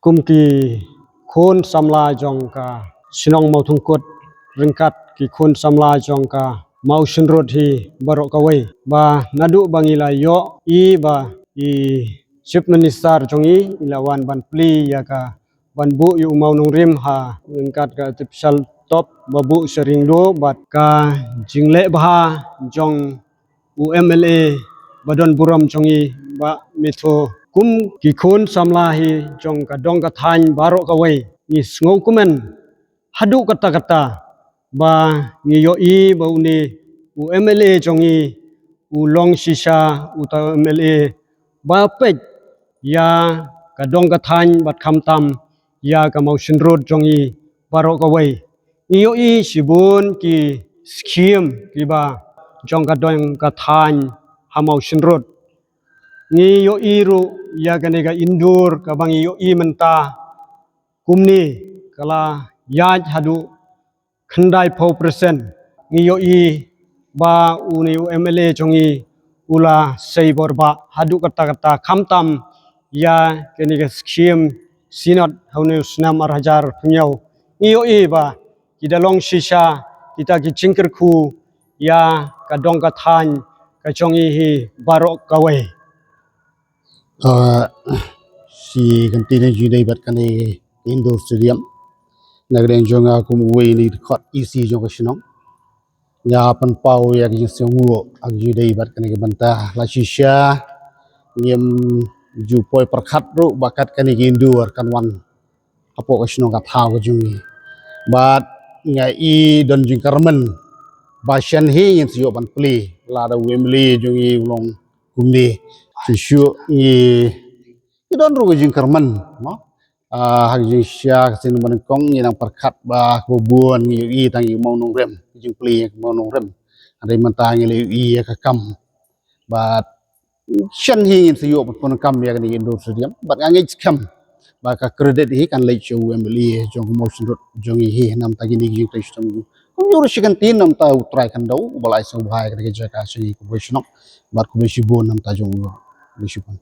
Kumki khôn samla jongka sinong mau thungkut ringkat ki khôn samla jongka mau shinrod hi barok kawai ba nadu bangila yo I ba I chief minister jongi ilawan ban pli yaka ban bu yu mau nungrim ha ringkat ka tipsal top babu sering do bat ka jingle bha jong UMLA badon buram jongi ba metho kum ki khon samla hi jong ka dong ka than baro ka wei ni ngau kumen hadu kata kata ba ni yo I ba uni UMLA jongi ulong shisha uta UMLA ba pek ya ka dong ka than bat kham tam ya ka mau shin road jongi baro ka wei ni yo I sibun ki scheme ki ba jong ka dong ka than hamau shin road ni yo iru ya ganega indur ka bangi yo I menta kumni kala yaj hadu khandai 4% ni yo I ba uni UMLA jongi ula sei borba hadu kata kata khamtam ya ganega scheme sinot haunu snam arhajar punyau ni yo I ba kidalong shisha kita ki cingkerku ya kadong ka than ka jongi hi barok kawai si kantine judai bat kane indoor stadium nagren jonga kum wei ni khot isi jonga shinong ya pan pau ya ki senguo ag judai bat kane banta la shisha nyem ju poi perkhat ru bakat kane indoor kan wan apo ka shinong ka thau ka jungi bat nga I don jing karmen ba shan he yin sio ban pli la da wemli jungi long kumni shu I don ru jing karmen no hak jing sya sin ban kong ni nang perkhat ba kubun I tang I mau nong rem jing pli mau nong rem ada mentang I I ka kam but shan hi sio ban kam ya ni Indo stadium but ngai kam ba ka credit hi kan lei chu Wembley jong motion road jong hi nam ta gini jing kristam kum yuru shikan tin nam ta utrai kan dau balai so bhai ka jaka shi ku beshnok bat ku beshi bon nam ta jong beshi bon